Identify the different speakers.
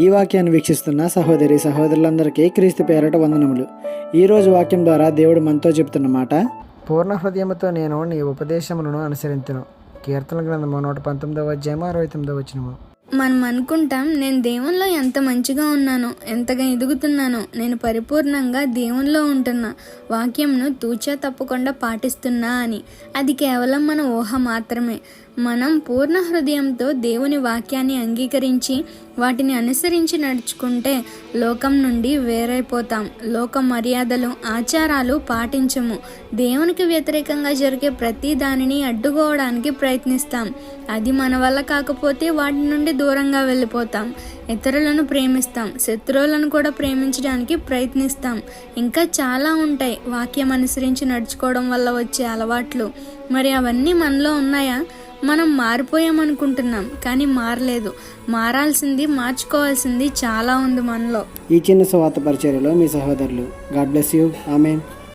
Speaker 1: ఈ వాక్యాన్ని వీక్షిస్తున్న సహోదరి సహోదరులందరికీ క్రీస్తు పేరట వందనములు. ఈరోజు వాక్యం ద్వారా దేవుడు మనతో చెబుతున్న మాట, పూర్ణ హృదయముతో నేను నీ ఉపదేశములను అనుసరింతును. కీర్తన గ్రంథము 119వ అధ్యాయము 69వ వచనము.
Speaker 2: మనం అనుకుంటాం, నేను దేవునిలో ఎంత మంచిగా ఉన్నానో, ఎంతగా ఎదుగుతున్నానో, నేను పరిపూర్ణంగా దేవునిలో ఉంటున్నా, వాక్యంను తూచా తప్పకుండా పాటిస్తున్నా అని. అది కేవలం మన ఊహ మాత్రమే. మనం పూర్ణ హృదయంతో దేవుని వాక్యాన్ని అంగీకరించి వాటిని అనుసరించి నడుచుకుంటే లోకం నుండి వేరైపోతాం. లోక మర్యాదలు, ఆచారాలు పాటించము. దేవునికి వ్యతిరేకంగా జరిగే ప్రతి దానిని అడ్డుకోవడానికి ప్రయత్నిస్తాం. అది మన వల్ల కాకపోతే వాటి నుండి దూరంగా వెళ్ళిపోతాం. ఇతరులను ప్రేమిస్తాం, శత్రువులను కూడా ప్రేమించడానికి ప్రయత్నిస్తాం. ఇంకా చాలా ఉంటాయి వాక్యం అనుసరించి నడుచుకోవడం వల్ల వచ్చే అలవాట్లు. మరి అవన్నీ మనలో ఉన్నాయా? మనం మారిపోయామనుకుంటున్నాం, కానీ మారలేదు. మారాల్సింది, మార్చుకోవాల్సింది చాలా ఉంది మనలో.
Speaker 1: ఈ చిన్న సువార్త పరిచర్యలో మీ సహోదరులు. God bless you. ఆమేన్.